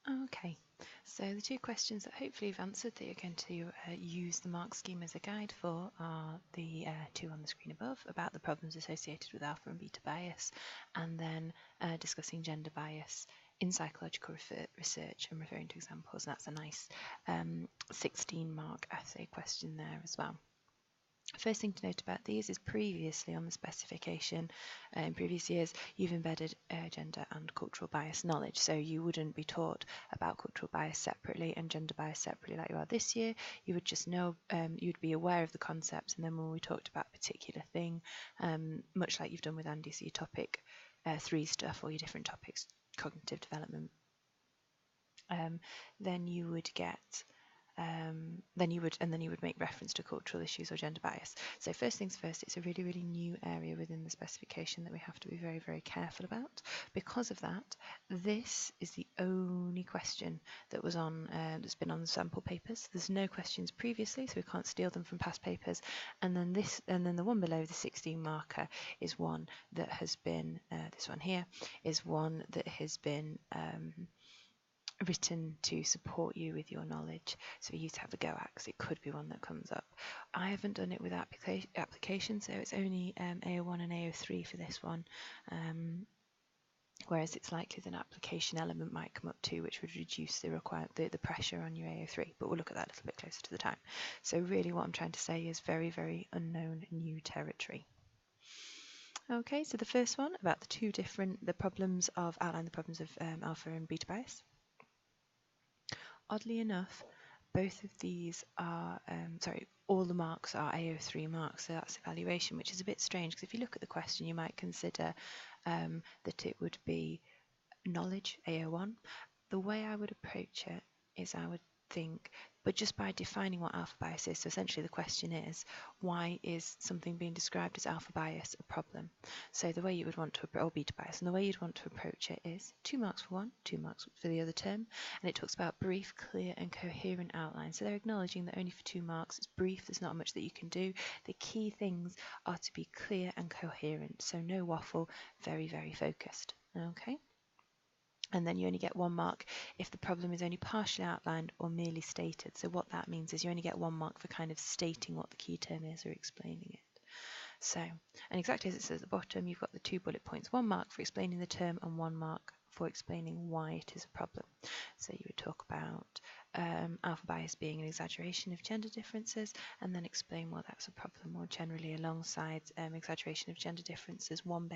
Okay, so the two questions that hopefully you've answered that you're going to use the mark scheme as a guide for are the two on the screen above about the problems associated with alpha and beta bias, and then discussing gender bias in psychological research and referring to examples. And that's a nice 16 mark essay question there as well. First thing to note about these is previously on the specification, in previous years, you've embedded gender and cultural bias knowledge. So you wouldn't be taught about cultural bias separately and gender bias separately like you are this year. You would just know, you'd be aware of the concepts, and then when we talked about a particular thing, much like you've done with Andy, so your topic 3 stuff or your different topics, cognitive development, then you would get then you would make reference to cultural issues or gender bias. So first things first, it's a really new area within the specification that we have to be very careful about. Because of that, this is the only question that was on that's been on the sample papers. There's no questions previously, so we can't steal them from past papers. And then the one below, the 16 marker, is one that has been this one here is one that has been written to support you with your knowledge, so for you to have a go at, because it could be one that comes up. I haven't done it with application, so it's only AO1 and AO3 for this one, whereas it's likely that an application element might come up too, which would reduce the pressure on your AO3, but we'll look at that a little bit closer to the time. So really what I'm trying to say is very unknown new territory. Okay, so the first one about the problems of alpha and beta bias. Oddly enough, both of these are, all the marks are AO3 marks, so that's evaluation, which is a bit strange because if you look at the question, you might consider that it would be knowledge, AO1. The way I would approach it is I would think, but just by defining what alpha bias is, so essentially the question is, why is something being described as alpha bias a problem? So the way you would want to, or beta bias, and the way you'd want to approach it is 2 marks for one, 2 marks for the other term, and it talks about brief, clear and coherent outline. So they're acknowledging that only for 2 marks, it's brief, there's not much that you can do. The key things are to be clear and coherent, so no waffle, very focused. Okay. And then you only get 1 mark if the problem is only partially outlined or merely stated. So what that means is you only get 1 mark for kind of stating what the key term is or explaining it. So, and exactly as it says at the bottom, you've got the 2 bullet points, 1 mark for explaining the term and 1 mark for explaining why it is a problem. So you would talk about alpha bias being an exaggeration of gender differences, and then explain why that's a problem more generally alongside exaggeration of gender differences. One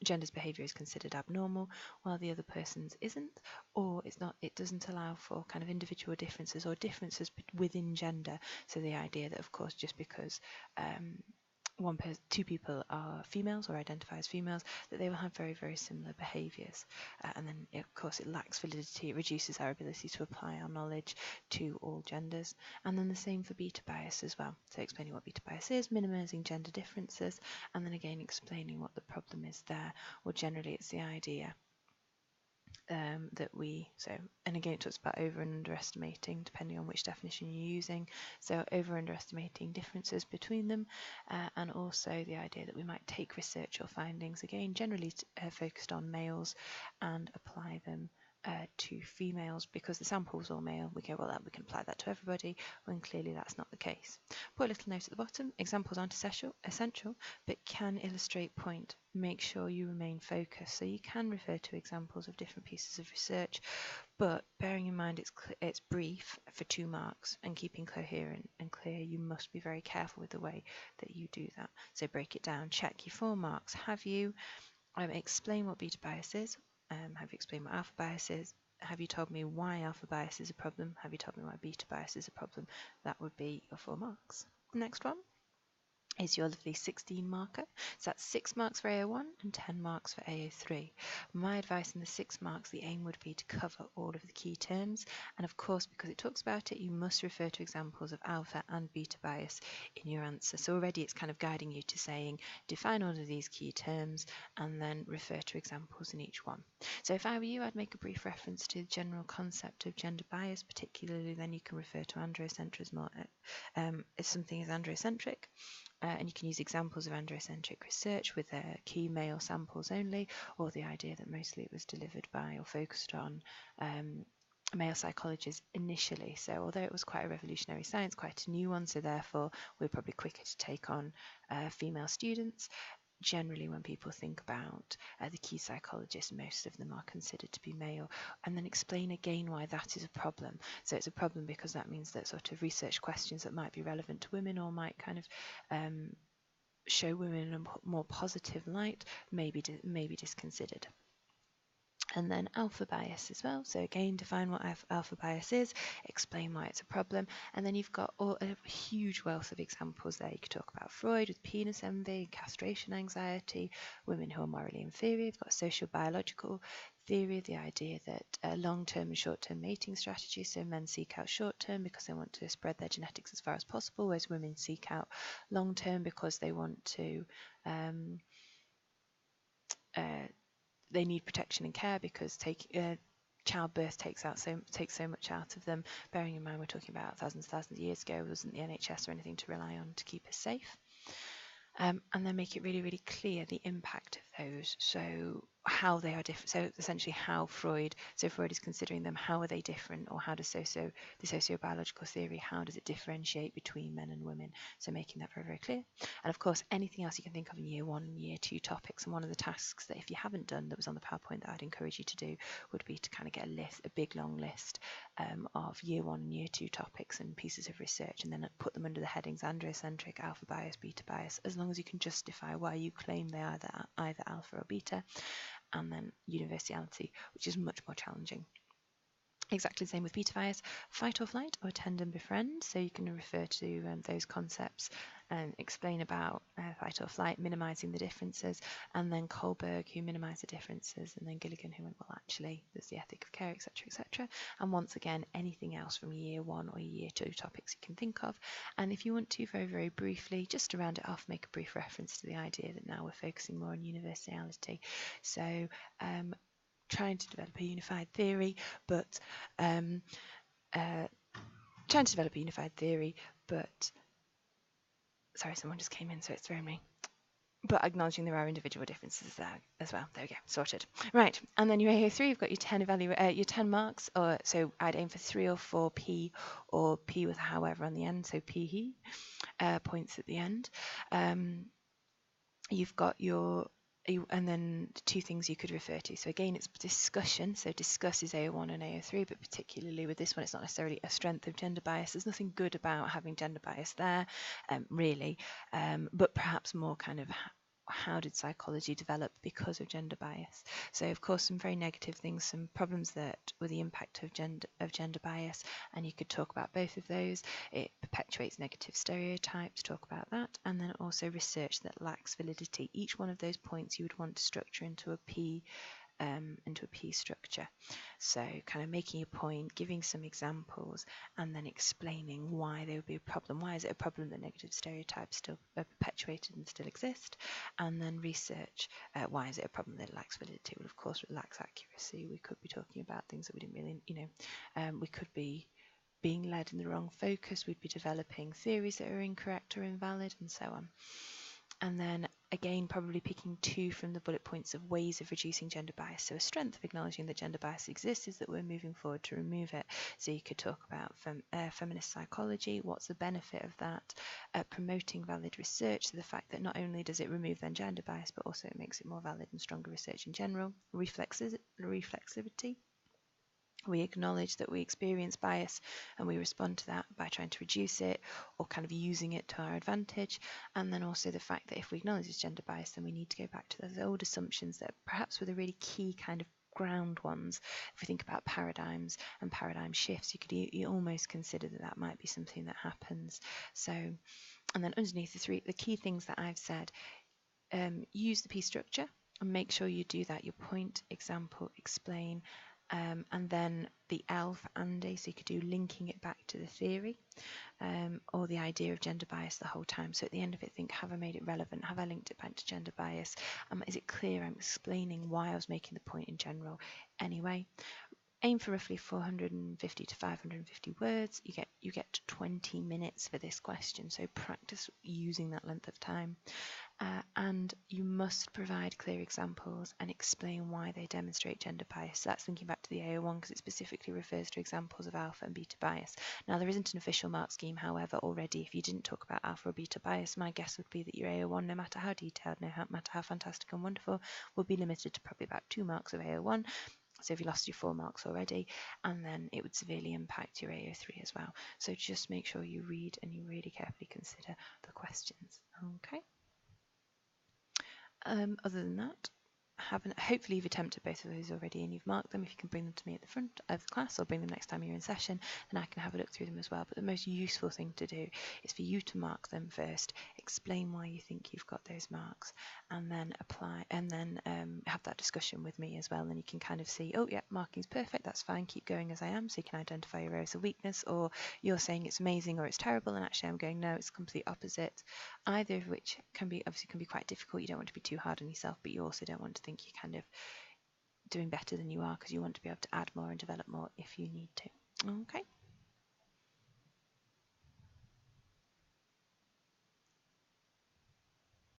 gender's behaviour is considered abnormal while the other person's isn't, or it doesn't allow for kind of individual differences or differences within gender. So the idea that, of course, just because two people are females or identify as females, that they will have very similar behaviours, and then of course it lacks validity. It reduces our ability to apply our knowledge to all genders. And then the same for beta bias as well, so explaining what beta bias is, minimising gender differences, and then again explaining what the problem is there. Or generally it's the idea and again it talks about over and underestimating depending on which definition you're using, so over underestimating differences between them, and also the idea that we might take research or findings, again generally focused on males, and apply them to females because the sample's all male. We go, well, we can apply that to everybody, when clearly that's not the case. Put a little note at the bottom, examples aren't essential, but can illustrate point. Make sure you remain focused. So you can refer to examples of different pieces of research, but bearing in mind it's brief for 2 marks and keeping coherent and clear, you must be very careful with the way that you do that. So break it down, check your 4 marks. Have you explain what beta bias is? Have you explained what alpha bias is? Have you told me why alpha bias is a problem? Have you told me why beta bias is a problem? That would be your 4 marks. Next one is your lovely 16 marker. So that's 6 marks for AO1 and 10 marks for AO3. My advice in the 6 marks, the aim would be to cover all of the key terms, and of course because it talks about it, you must refer to examples of alpha and beta bias in your answer. So already it's kind of guiding you to saying define all of these key terms and then refer to examples in each one. So if I were you, I'd make a brief reference to the general concept of gender bias, particularly then you can refer to androcentrism, if something is androcentric. and you can use examples of androcentric research with key male samples only, or the idea that mostly it was delivered by or focused on male psychologists initially. So although it was quite a revolutionary science, quite a new one, so therefore we're probably quicker to take on female students. Generally, when people think about the key psychologists, most of them are considered to be male, and then explain again why that is a problem. So it's a problem because that means that sort of research questions that might be relevant to women or might kind of show women in a more positive light may be disconsidered. And then alpha bias as well. So again, define what alpha bias is, explain why it's a problem, and then you've got a huge wealth of examples there. You could talk about Freud with penis envy, castration anxiety, women who are morally inferior. You've got social biological theory, the idea that long-term and short-term mating strategies, so men seek out short-term because they want to spread their genetics as far as possible, whereas women seek out long-term because they want to they need protection and care because childbirth takes so much out of them. Bearing in mind we're talking about thousands of years ago, there wasn't the NHS or anything to rely on to keep us safe. And then make it really, really clear the impact of those. So how they are different. So essentially how Freud is considering them, how are they different, or how does the sociobiological theory, how does it differentiate between men and women? So making that very, very clear. And of course, anything else you can think of in year 1 and year 2 topics. And one of the tasks that if you haven't done that was on the PowerPoint that I'd encourage you to do would be to kind of get a big long list of year 1 and year 2 topics and pieces of research, and then put them under the headings androcentric, alpha bias, beta bias, as long as you can justify why you claim they are either alpha or beta, and then universality, which is much more challenging. Exactly the same with beta bias, fight or flight, or tend and befriend. So you can refer to those concepts and explain about fight or flight, minimising the differences, and then Kohlberg, who minimised the differences, and then Gilligan, who went, well, actually, there's the ethic of care, etc., etc. And once again, anything else from year 1 or year 2 topics you can think of. And if you want to, very, very briefly, just to round it off, make a brief reference to the idea that now we're focusing more on universality. So trying to develop a unified theory, but sorry, someone just came in, so it's thrown me. But acknowledging there are individual differences there as well. There we go, sorted. Right, and then your AO3, you've got your 10 marks, or so I'd aim for 3 or 4 P, or P with however on the end, so P points at the end. You've got and then 2 things you could refer to. So again, it's discussion. So discuss is AO1 and AO3, but particularly with this one, it's not necessarily a strength of gender bias. There's nothing good about having gender bias there, really, but perhaps more kind of how did psychology develop because of gender bias? So of course some very negative things, some problems that were the impact of gender bias, and you could talk about both of those. It perpetuates negative stereotypes, talk about that, and then also research that lacks validity. Each one of those points you would want to structure into a P structure. So kind of making a point, giving some examples, and then explaining why there would be a problem. Why is it a problem that negative stereotypes still are perpetuated and still exist? And then research, why is it a problem that it lacks validity? Well, of course, it lacks accuracy. We could be talking about things that we didn't really, we could be being led in the wrong focus. We'd be developing theories that are incorrect or invalid, and so on. And then again, probably picking 2 from the bullet points of ways of reducing gender bias. So a strength of acknowledging that gender bias exists is that we're moving forward to remove it. So you could talk about feminist psychology, what's the benefit of that, promoting valid research, so the fact that not only does it remove then gender bias, but also it makes it more valid and stronger research in general, reflexivity. We acknowledge that we experience bias and we respond to that by trying to reduce it or kind of using it to our advantage. And then also the fact that if we acknowledge this gender bias, then we need to go back to those old assumptions that perhaps were the really key kind of ground ones. If we think about paradigms and paradigm shifts, you could almost consider that might be something that happens. So, and then underneath the key things that I've said, use the P structure and make sure you do that. Your point, example, explain. And then the L for Andy, so you could do linking it back to the theory, or the idea of gender bias the whole time. So at the end of it, think, have I made it relevant? Have I linked it back to gender bias? Is it clear I'm explaining why I was making the point in general? Anyway, Aim for roughly 450 to 550 words. You get 20 minutes for this question, so practice using that length of time. And you must provide clear examples and explain why they demonstrate gender bias. So that's linking back to the AO1 because it specifically refers to examples of alpha and beta bias. Now, there isn't an official mark scheme, however, already. If you didn't talk about alpha or beta bias, my guess would be that your AO1, no matter how detailed, no matter how fantastic and wonderful, will be limited to probably about 2 marks of AO1. So if you lost your 4 marks already, and then it would severely impact your AO3 as well. So just make sure you read and you really carefully consider the questions. Okay. Other than that, hopefully you've attempted both of those already and you've marked them. If you can bring them to me at the front of the class or bring them next time you're in session, then I can have a look through them as well. But the most useful thing to do is for you to mark them first, explain why you think you've got those marks, and then apply, and then have that discussion with me as well. And then you can kind of see, oh yeah, marking's perfect, that's fine, keep going as I am. So you can identify your areas of weakness, or you're saying it's amazing or it's terrible, and actually I'm going, no, it's the complete opposite. Either of which can be quite difficult. You don't want to be too hard on yourself, but you also don't want to think you're kind of doing better than you are, because you want to be able to add more and develop more if you need to. Okay.